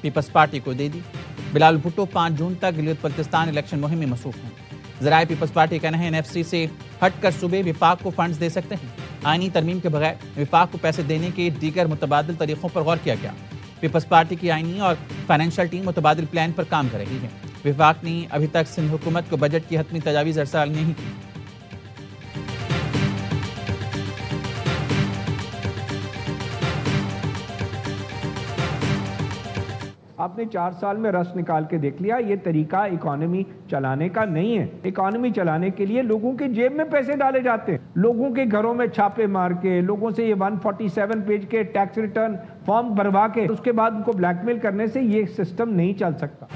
Peoples party کو دے دی۔ بلاول بھٹو 5 جون تک Gilgit Baltistan election مہم میں مصروف ہیں۔ ذرائع پیپلز پارٹی کا کہنا ہے NFC سے ہٹ کر صوبے وفاق کو فنڈز دے سکتے ہیں۔ آئینی ترمیم کے بغیر وفاق کو پیسے دینے کے دیگر متبادل طریقوں پر غور کیا گیا۔ پیپلز پارٹی کی آئینی اور فائنینشل ٹیم متبادل پلان پر کام کر رہی ہے۔ وفاق نے ابھی تک سندھ حکومت کو بجٹ کی حتمی تجاویز ارسال نہیں کی۔ آپ نے 4 سال میں رس نکال کے دیکھ لیا، یہ طریقہ اکانومی چلانے کا نہیں ہے۔ اکانومی چلانے کے لیے لوگوں کے جیب میں پیسے ڈالے جاتے ہیں، لوگوں کے گھروں میں چھاپے مار کے، لوگوں سے یہ 147 پیج کے ٹیکس ریٹرن فارم بھروا کے اس کے بعد ان کو بلیک میل کرنے سے یہ سسٹم نہیں چل سکتا۔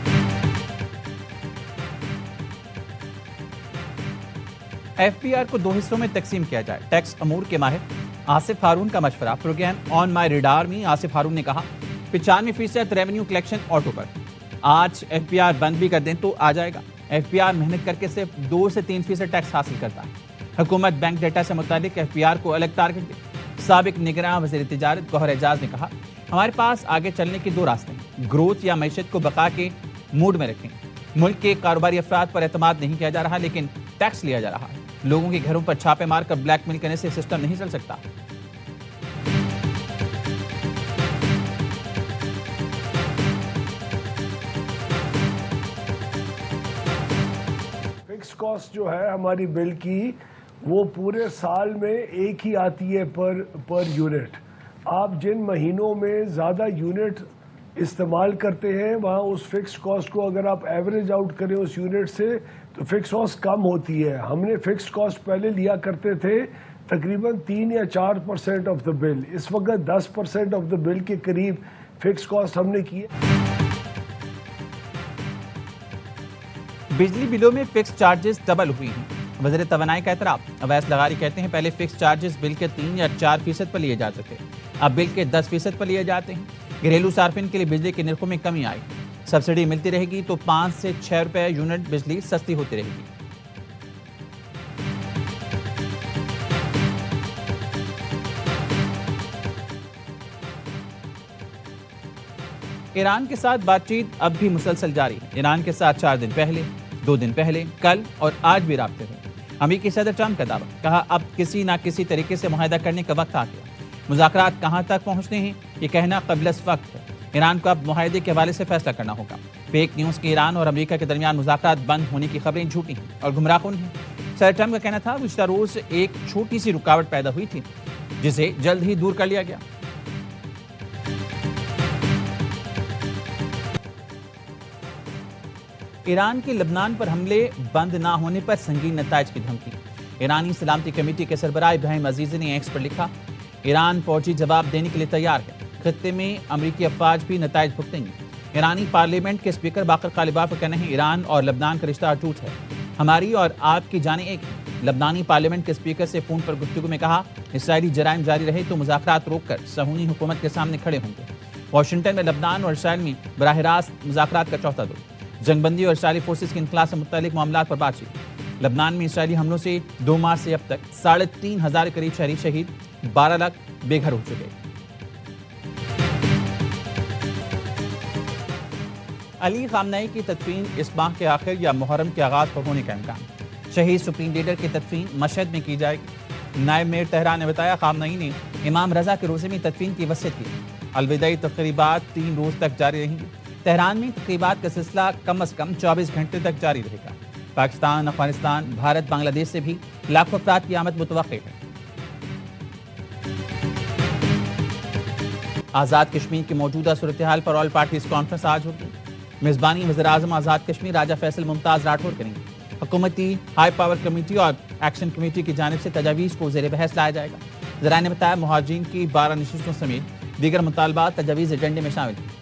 FBR کو 2 حصوں میں تقسیم کیا جائے، ٹیکس امور کے ماہر آصف ہارون کا مشورہ۔ پروگرام آن مائی ریڈار میں آصف ہارون نے کہا 95% ریونیو کلیکشن آٹو پر۔ آج FBR بند بھی کر دیں تو آ جائے گا۔ FBR محنت کر کے صرف 2 سے 3% ٹیکس حاصل کرتا ہے۔ حکومت بینک ڈیٹا سے متعلق FBR کو الگ ٹارگٹ دے۔ سابق نگراں وزیر تجارت گوہر اعجاز نے کہا ہمارے پاس آگے چلنے کے 2 راستے ہیں، گروتھ یا معیشت کو بقا کے موڈ میں رکھیں۔ ملک کے کاروباری افراد پر اعتماد نہیں کیا جا رہا لیکن ٹیکس لیا جا رہا ہے۔ لوگوں کے گھروں پر چھاپے مار کر بلیک میل کرنے سے سسٹم نہیں چل سکتا۔ فکس کاسٹ جو ہے ہماری بل کی وہ پورے سال میں ایک ہی آتی ہے پر یونٹ۔ آپ جن مہینوں میں زیادہ یونٹ استعمال کرتے ہیں وہاں اس فکس کاسٹ کو اگر آپ ایوریج آؤٹ کریں اس یونٹ سے تو فکس کاسٹ کم ہوتی ہے۔ ہم نے فکس کاسٹ پہلے لیا کرتے تھے تقریباً 3 یا 4% آف دا بل، اس وقت 10% آف دا بل کے قریب فکس کاسٹ ہم نے کی ہے۔ بجلی بلوں میں فکس چارجز ڈبل ہوئی ہیں، وزیر توانائی کا اعتراف۔ اویس لغاری کہتے ہیں پہلے فکس چارجز بل کے 3 یا 4% پر لیے جاتے تھے، اب بل کے 10% پر لیے جاتے ہیں۔ گھریلو صارفین کے لیے بجلی کے نرخوں میں کمی آئی، سبسڈی ملتی رہے گی تو 5 سے 6 روپے یونٹ بجلی سستی ہوتی رہے گی۔ ایران کے ساتھ بات چیت اب بھی مسلسل جاری ہے۔ ایران کے ساتھ 4 دن پہلے، 2 دن پہلے، کل اور آج بھی رابطے ہوئے۔ امریکی صدر ٹرمپ کا دعویٰ، کہا اب کسی نہ کسی طریقے سے معاہدہ کرنے کا وقت آ گیا۔ مذاکرات کہاں تک پہنچنے ہیں یہ کہنا قبل از وقت ہے۔ ایران کو اب معاہدے کے حوالے سے فیصلہ کرنا ہوگا۔ فیک نیوز کے ایران اور امریکہ کے درمیان مذاکرات بند ہونے کی خبریں جھوٹی ہیں اور گمراہ کن ہیں۔ صدر ٹرمپ کا کہنا تھا گزشتہ روز ایک چھوٹی سی رکاوٹ پیدا ہوئی تھی جسے جلد ہی دور کر لیا گیا۔ ایران کے لبنان پر حملے بند نہ ہونے پر سنگین نتائج کی دھمکی۔ ایرانی سلامتی کمیٹی کے سربراہ ابراہیم عزیزی نے ایکس پر لکھا ایران فوجی جواب دینے کے لیے تیار ہے، خطے میں امریکی افواج بھی نتائج بھگتیں گی۔ ایرانی پارلیمنٹ کے اسپیکر باقر غالباف کا کہنا ہے ایران اور لبنان کا رشتہ اٹوٹ ہے، ہماری اور آپ کی جانیں ایک ہیں۔ لبنانی پارلیمنٹ کے اسپیکر سے فون پر گفتگو میں کہا اسرائیلی جرائم جاری رہے تو مذاکرات روک کر صہیونی حکومت کے سامنے کھڑے ہوں گے۔ واشنگٹن میں لبنان اور اسرائیل میں براہ راست مذاکرات کا چوتھا دور، جنگ بندی اور اسرائیلی فورسز کے انخلا سے متعلق معاملات پر بات چیت۔ لبنان میں اسرائیلی حملوں سے 2 ماہ سے اب تک 3,500 قریب شہری شہید، 12 لاکھ بے گھر ہو چکے۔ علی خامنئی کی تدفین اس ماہ کے آخر یا محرم کے آغاز پر ہونے کا امکان۔ شہید سپریم لیڈر کی تدفین مشہد میں کی جائے گی۔ نائب میئر تہران نے بتایا خامنئی نے امام رضا کے روزے میں تدفین کی وصیت کی۔ الوداعی تقریبات 3 روز تک جاری رہیں گی۔ تہران میں تقریبات کا سلسلہ کم از کم 24 گھنٹے تک جاری رہے گا۔ پاکستان، افغانستان، بھارت، بنگلہ دیش سے بھی لاکھوں افراد کی آمد متوقع ہے۔ آزاد کشمیر کی موجودہ صورتحال پر آل پارٹیز کانفرنس آج ہوگی۔ میزبانی وزیراعظم آزاد کشمیر راجہ فیصل ممتاز راٹھور کریں گے۔ حکومتی ہائی پاور کمیٹی اور ایکشن کمیٹی کی جانب سے تجاویز کو زیر بحث لایا جائے گا۔ ذرائع نے بتایا مہاجرین کی 12 نشستوں سمیت دیگر مطالبات تجاویز ایجنڈے میں شامل ہیں۔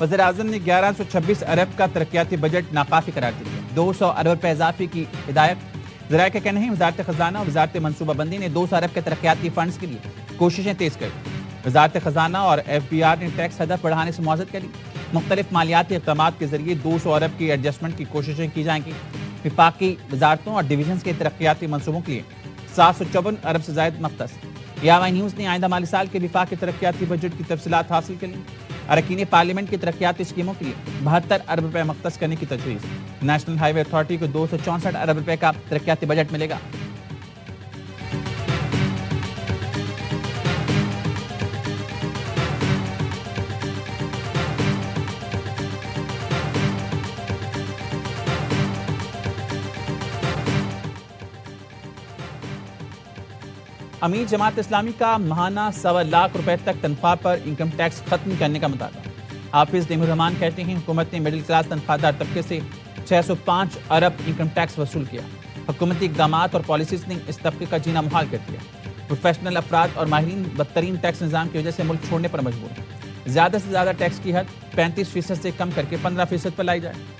وزیر اعظم نے 1126 ارب کا ترقیاتی بجٹ ناکافی قرار دیا، 200 ارب روپے اضافے کی ہدایت۔ ذرائع کا کہنا ہے وزارت خزانہ اور وزارت منصوبہ بندی نے 200 ارب کے ترقیاتی فنڈز کے لیے کوششیں تیز کر دی۔ وزارت خزانہ اور FBR نے ٹیکس ہدف بڑھانے سے معاوضت کری۔ مختلف مالیاتی اقدامات کے ذریعے 200 ارب کی ایڈجسٹمنٹ کی کوششیں کی جائیں گی۔ وفاقی وزارتوں اور ڈویژنز کے ترقیاتی منصوبوں کے لیے 754 ارب سے زائد مختص۔ یاوئی نیوز نے آئندہ مالی سال کے وفاقی ترقیاتی بجٹ کی تفصیلات حاصل کر لی۔ اراکین پارلیمنٹ کی ترقیاتی اسکیموں کے لیے 72 ارب روپے مختص کرنے کی تجویز۔ نیشنل ہائی وے اتھارٹی کو 264 ارب روپے کا ترقیاتی بجٹ ملے گا۔ امیر جماعت اسلامی کا ماہانہ 1.25 لاکھ روپے تک تنخواہ پر انکم ٹیکس ختم کرنے کا مطالبہ۔ حافظ نعیم الرحمان کہتے ہیں حکومت نے مڈل کلاس تنخواہ دار طبقے سے 605 ارب انکم ٹیکس وصول کیا۔ حکومتی اقدامات اور پالیسیز نے اس طبقے کا جینا محال کر دیا۔ پروفیشنل افراد اور ماہرین بدترین ٹیکس نظام کی وجہ سے ملک چھوڑنے پر مجبور ہیں۔ زیادہ سے زیادہ ٹیکس کی حد 35% سے کم کر کے 15% پر لائی جائے۔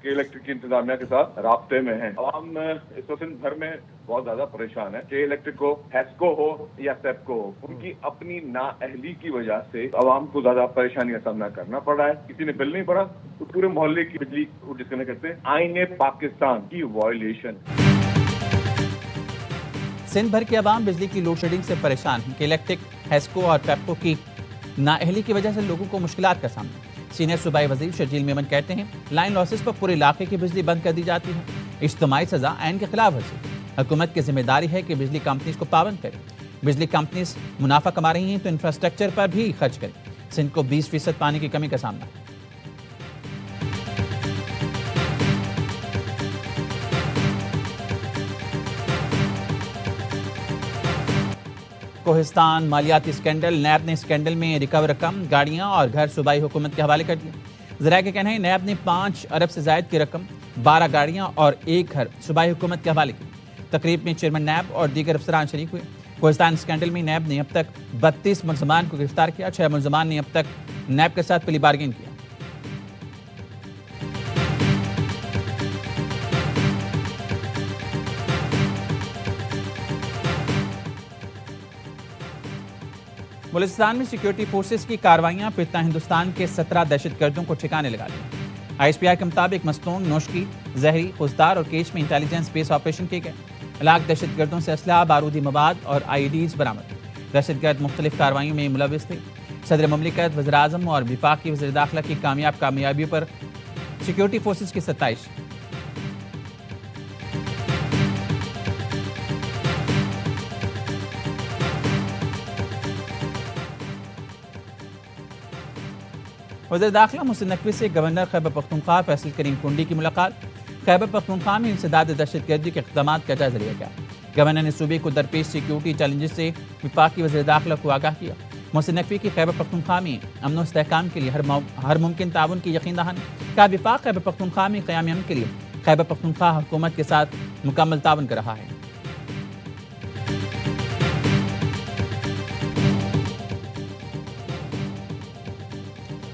الیکٹرک کی انتظامیہ کے ساتھ رابطے میں ہیں۔ عوام اس وقت بھر میں بہت زیادہ پریشان ہے کہ الیکٹرک ہو، ہیسکو ہو یا سیپکو ہو، ان کی اپنی نااہلی کی وجہ سے عوام کو زیادہ پریشانی کا سامنا کرنا پڑ رہا ہے۔ کسی نے بل نہیں پڑا تو پورے محلے کی بجلی ڈسکنیکٹ کرتے ہیں۔ آئین پاکستان کی وائلیشن۔ سندھ بھر کے عوام بجلی کی لوڈ شیڈنگ سے پریشان ہیں کہ الیکٹرک، ہیسکو اور پیپکو کی نااہلی کی وجہ سے لوگوں کو مشکلات کا سامنا۔ سینئر صوبائی وزیر شرجیل میمن کہتے ہیں لائن لاسز پر پورے علاقے کی بجلی بند کر دی جاتی ہے۔ اجتماعی سزا عین کے خلاف ورزی۔ حکومت کی ذمہ داری ہے کہ بجلی کمپنیز کو پابند کرے۔ بجلی کمپنیز منافع کما رہی ہیں تو انفراسٹرکچر پر بھی خرچ کریں۔ سندھ کو 20% پانی کی کمی کا سامنا۔ کوہستان مالیاتی اسکینڈل۔ نیب نے اسکینڈل میں ریکور رقم، گاڑیاں اور گھر صوبائی حکومت کے حوالے کر دیے۔ ذرائع کا کہنا ہے نیب نے 5 ارب سے زائد کی رقم، 12 گاڑیاں اور 1 گھر صوبائی حکومت کے حوالے کی۔ تقریب میں چیئرمین نیب اور دیگر افسران شریک ہوئے۔ کوہستان اسکینڈل میں نیب نے اب تک 32 ملزمان کو گرفتار کیا۔ 6 ملزمان نے اب تک نیب کے ساتھ پلی بارگین کیا۔ بلوچستان میں سیکیورٹی فورسز کی کارروائیاں پتہ ہندوستان کے 17 دہشت گردوں کو ٹھکانے لگا دیں۔ آئی ایس پی آئی کے مطابق مستون، نوشکی، زہری، خوزدار اور کیچ میں انٹیلیجنس بیس آپریشن کیے گئے۔ ہلاک دہشت گردوں سے اسلحہ، بارودی مواد اور آئی ڈیز برآمد۔ دہشت گرد مختلف کارروائیوں میں ملوث تھے۔ صدر مملکت، وزیر اعظم اور وفاقی وزیر داخلہ کی کامیابیوں پر سیکیورٹی فورسز کی ستائش۔ وزیر داخلہ محسن نقوی سے گورنر خیبر پختونخوا فیصل کریم کنڈی کی ملاقات۔ خیبر پختونخوا میں انسداد دہشت گردی کے اقدامات کا جائزہ لیا گیا۔ گورنر نے صوبے کو درپیش سیکیورٹی چیلنجز سے وفاقی وزیر داخلہ کو آگاہ کیا۔ محسن نقوی کی خیبر پختونخوا میں امن و استحکام کے لیے ہر ممکن تعاون کی یقین دہانی۔ کہا وفاق خیبر پختونخوا میں قیام امن کے لیے خیبر پختونخوا حکومت کے ساتھ مکمل تعاون کر رہا ہے۔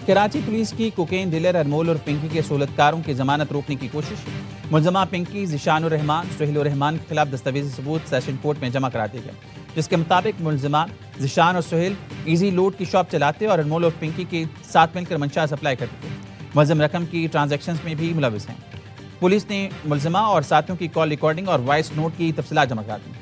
کراچی پولیس کی کوکین ڈیلر ارمول اور پنکی کے سہولتکاروں کی ضمانت روکنے کی کوشش۔ ملزمہ پنکی ذیشان الرحمان، سہیل الرحمان کے خلاف دستاویزی ثبوت سیشن کورٹ میں جمع کرا دیے گئے، جس کے مطابق ملزمہ ذیشان اور سہیل ایزی لوڈ کی شاپ چلاتے اور ارمول اور پنکی کے ساتھ مل کر منشا سپلائی کرتے تھے۔ ملزم رقم کی ٹرانزیکشنز میں بھی ملوث ہیں۔ پولیس نے ملزمہ اور ساتھیوں کی کال ریکارڈنگ اور وائس نوٹ کی تفصیلات جمع کرا دیں۔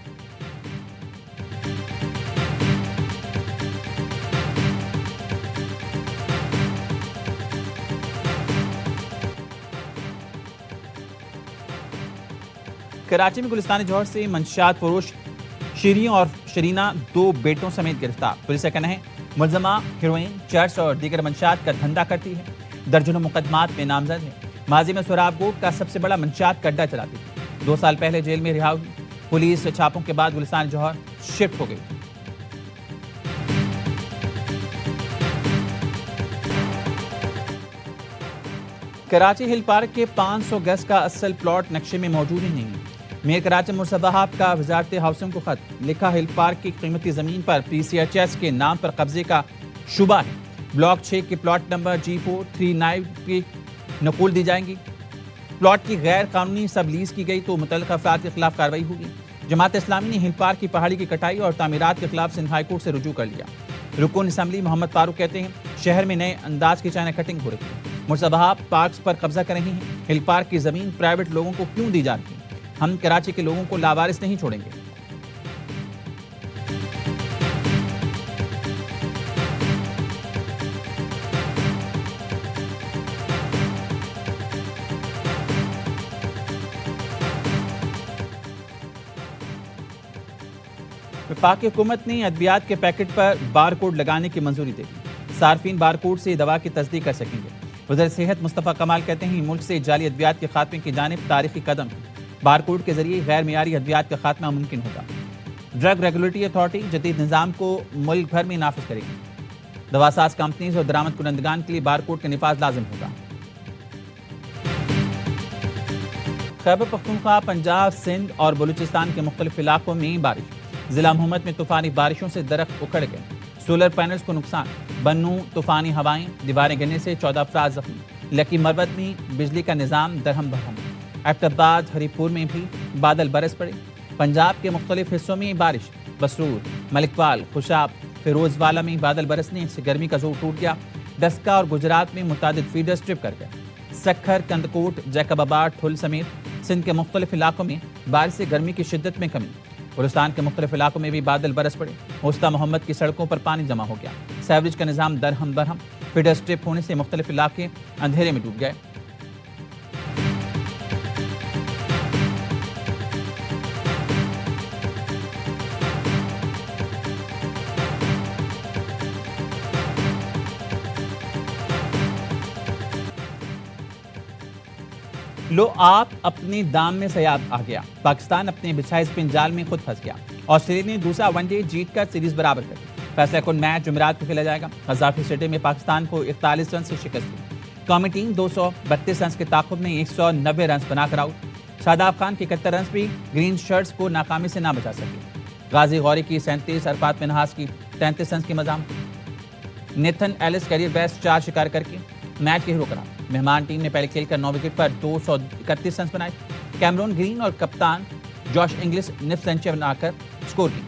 کراچی میں گلستان جوہر سے منشیات فروش شیریں اور شرینہ 2 بیٹوں سمیت گرفتار۔ پولیس کا کہنا ہے ملزمہ ہیروئن، چرس اور دیگر منشیات کا دھندا کرتی ہے۔ درجنوں مقدمات میں نامزد ہے۔ ماضی میں سوراب گوٹ کا سب سے بڑا منشیات کا اڈہ چلاتی تھی۔ 2 سال پہلے جیل میں رہا ہوئی۔ پولیس چھاپوں کے بعد گلستان جوہر شفٹ ہو گئی۔ کراچی ہل پارک کے 500 گز کا اصل پلاٹ نقشے میں موجود ہی نہیں ہے۔ میئر کراچی مرسد وہاب کا وزارت ہاؤسنگ کو خط لکھا۔ ہل پارک کی قیمتی زمین پر PCHS کے نام پر قبضے کا شبہ ہے۔ بلاک 6 کے پلاٹ نمبر G439 کی نقول دی جائیں گی۔ پلاٹ کی غیر قانونی سب لیز کی گئی تو متعلقہ افراد کے خلاف کارروائی ہوگی۔ جماعت اسلامی نے ہل پارک کی پہاڑی کی کٹائی اور تعمیرات کے خلاف سندھ ہائی کورٹ سے رجوع کر لیا۔ رکن اسمبلی محمد فاروق کہتے ہیں شہر میں نئے انداز کی چائنا کٹنگ ہو رہی ہے، مرصبہ پارکس پر قبضہ کر رہے ہیں، ہل پارک کی زمین پرائیویٹ لوگوں کو کیوں دی جا رہی ہے؟ ہم کراچی کے لوگوں کو لاوارث نہیں چھوڑیں گے۔ وفاقی حکومت نے ادویات کے پیکٹ پر بار کوڈ لگانے کی منظوری دے دی، صارفین بار کوڈ سے دوا کی تصدیق کر سکیں گے۔ وزیر صحت مصطفیٰ کمال کہتے ہیں ملک سے جعلی ادویات کے خاتمے کی جانب تاریخی قدم ہے، بار کوڈ کے ذریعے غیر معیاری ادویات کا خاتمہ ممکن ہوگا۔ ڈرگ ریگولیٹری اتھارٹی جدید نظام کو ملک بھر میں نافذ کرے گی، دوا ساز کمپنیز اور درآمد کنندگان کے لیے بار کوڈ کا نفاذ لازم ہوگا۔ خیبر پختونخوا، پنجاب، سندھ اور بلوچستان کے مختلف علاقوں میں بارش، ضلع محمد میں طوفانی بارشوں سے درخت اکھڑ گئے، سولر پینلز کو نقصان، بنوں طوفانی ہوائیں، دیواریں گرنے سے 14 افراد زخمی، لکی مربت میں بجلی کا نظام درہم برہم، ایبٹ آباد، ہری پور میں بھی بادل برس پڑے۔ پنجاب کے مختلف حصوں میں بارش، بسرور، ملکپال، خوشاب، فیروز والا میں بادل برسنے سے گرمی کا زور ٹوٹ گیا، ڈسکا اور گجرات میں متعدد فیڈرز ٹرپ کر گئے۔ سکھر، کندکوٹ، جیکب آباد، ٹھل سمیت سندھ کے مختلف علاقوں میں بارش سے گرمی کی شدت میں کمی، بلوچستان کے مختلف علاقوں میں بھی بادل برس پڑے، وسطی محمد کی سڑکوں پر پانی جمع ہو گیا، سیوریج کا نظام درہم برہم، فیڈر سٹرپ ہونے سے مختلف علاقے اندھیرے میں ڈوب گئے۔ لو آپ اپنے دام میں سیاد آ گیا، پاکستان اپنے بچھائے اسپن جال میں خود پھنس گیا، آسٹریلیا نے دوسرا ون ڈے جیت کر سیریز برابر کر دی، فیصلہ کن میچ جمعرات کو کھیلا جائے گا۔ قذافی اسٹیڈیم میں پاکستان کو 41 رن سے شکست دی، قومی ٹیم 232 رنز کے تعاقب میں 190 رنز بنا کر آؤٹ، شاداب خان کے 71 رنز بھی گرین شرٹس کو ناکامی سے نہ بچا سکے، غازی غوری کی 37، عرفات منہاس کی 33 رنز کی مزاحمت، نیتھن ایلس کیریئر بیسٹ 4 شکار کر کے میچ کے ہیرو قرار، مہمان ٹیم نے پہلے کھیل کر 9 وکٹ پر 231 رنز بنائے، کیمرون گرین اور کپتان جوش انگلس نصف سنچری بنا کر سکور کی۔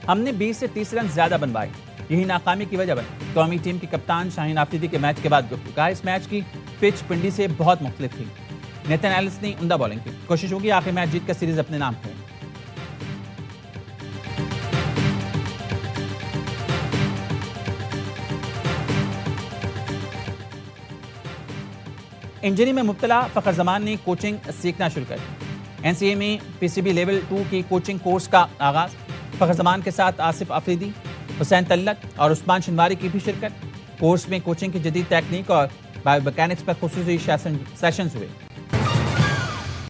ہم نے 20 سے 30 رن زیادہ بنوائے، یہی ناکامی کی وجہ بنی۔ قومی ٹیم کے کپتان شاہین آفریدی کے میچ کے بعد گفتگو، کہا اس میچ کی پچ پنڈی سے بہت مختلف تھی، نیتھن ایلس نے عمدہ بالنگ کی، کوشش ہوگی آخری میچ جیت کر سیریز اپنے نام کریں۔ انجری میں مبتلا فخر زمان نے کوچنگ سیکھنا شروع کر دی، NCA میں PCB لیول 2 کی کوچنگ کورس کا آغاز، فخر زمان کے ساتھ آصف آفریدی، حسین تلت اور عثمان شنواری کی بھی شرکت، کورس میں کوچنگ کی جدید تکنیک اور بایو میکینکس پر خصوصی سیشنز ہوئے۔